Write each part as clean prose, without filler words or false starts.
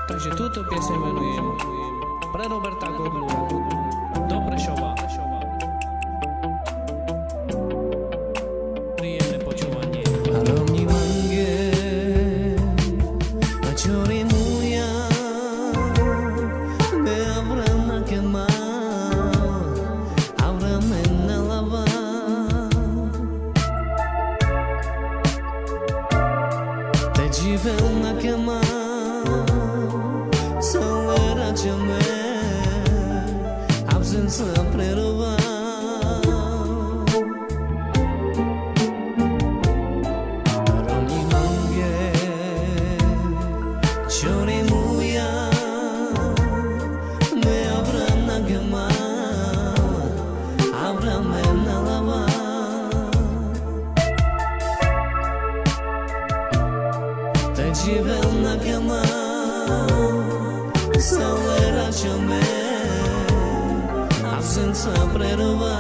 Takže túto pieseň venujem pre Roberta Goblu do Prešova. Príjemné počúvanie. Rovni mange a čori muja be avrana kema avramena lava te jivelna kema salera chame absenza prerova Chori muya me avrana gema avramena lava te jivelna gema salera chame absenza prerova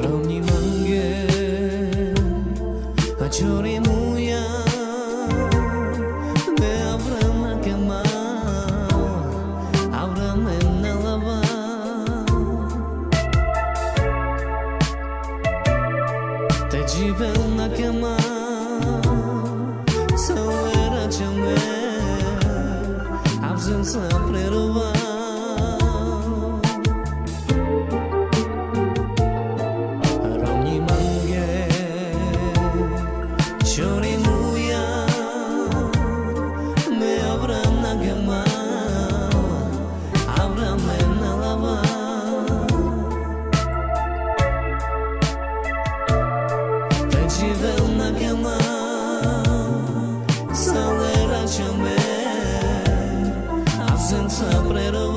Rovni mange a chori muya be avrana kema avramena lava te jivelna kema salera chame absenza prerova Chori muya me avrana gema avramena lava te jivelna gema salera chame absenza prero